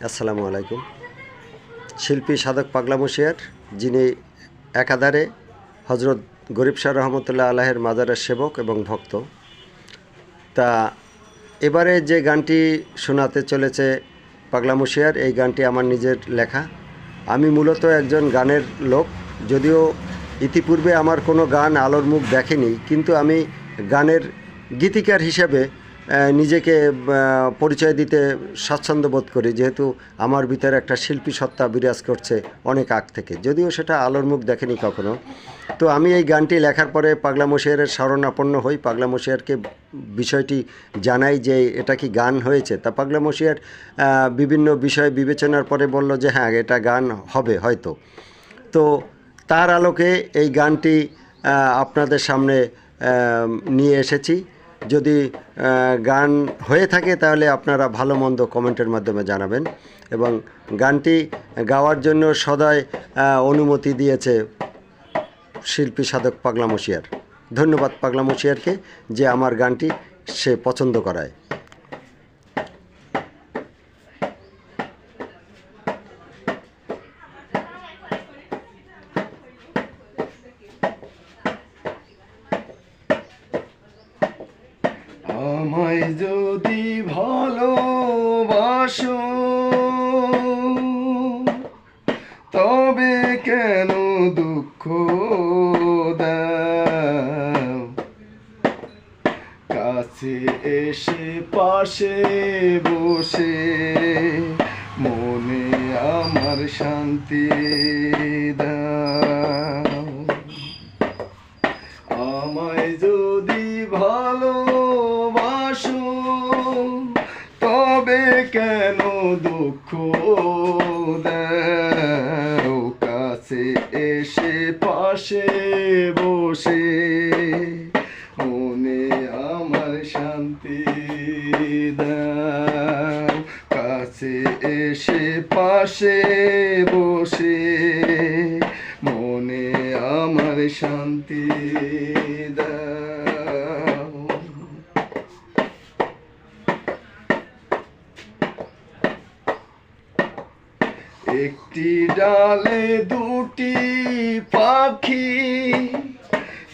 আসসালামু আলাইকুম। শিল্পী সাধক পাগলা মুশিয়ার, যিনি একাধারে হজরত গরিব শাহ রহমতুল্লাহ আলাহের মাজারের সেবক এবং ভক্ত। তা এবারে যে গানটি শোনাতে চলেছে পাগলা মুশিয়ার, এই গানটি আমার নিজের লেখা। আমি মূলত একজন গানের লোক, যদিও ইতিপূর্বে আমার কোনো গান আলোর মুখ দেখেনি, কিন্তু আমি গানের গীতিকার হিসেবে নিজেকে পরিচয় দিতে স্বাচ্ছন্দ্য বোধ করি, যেহেতু আমার ভিতরে একটা শিল্পী সত্তা বিরাজ করছে অনেক আগ থেকে, যদিও সেটা আলোর মুখ দেখেনি কখনো। তো আমি এই গানটি লেখার পরে পাগলা মুশিয়ারের শরণাপন্ন হই, পাগলা মুশিয়ারকে বিষয়টি জানাই যে এটা কি গান হয়েছে। তা পাগলা মুশিয়ার বিভিন্ন বিষয় বিবেচনার পরে বলল যে হ্যাঁ, এটা গান হবে হয়তো। তো তার আলোকে এই গানটি আপনাদের সামনে নিয়ে এসেছি। যদি গান হয়ে থাকে তাহলে আপনারা ভালো মন্দ কমেন্টের মাধ্যমে জানাবেন। এবং গানটি গাওয়ার জন্য সদয় অনুমতি দিয়েছে শিল্পী সাধক পাগলা মুশিয়ার। ধন্যবাদ পাগলা মুশিয়ারকে যে আমার গানটি সে পছন্দ করায়। আমায় যদি ভালোবাসো তবে কেন দুঃখ দাও, কাছে এসে পাশে বসে মনে আমার শান্তি দাও। আমায় যদি ভালোবাসো তবে কেন দুঃখ দাও, কাছে এসে পাশে বসে মনে আমার শান্তি দাও, কাছে এসে পাশে বসে মনে আমার শান্তি দাও। একটি ডালে দুটি পাখি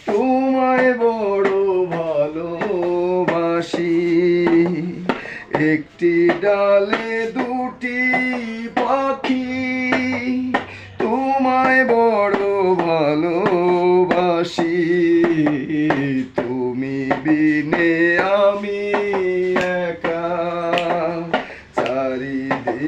তোমায় বড় ভালোবাসি, একটি ডালে দুটি পাখি তোমায় বড় ভালোবাসি, তুমি বিনে আমি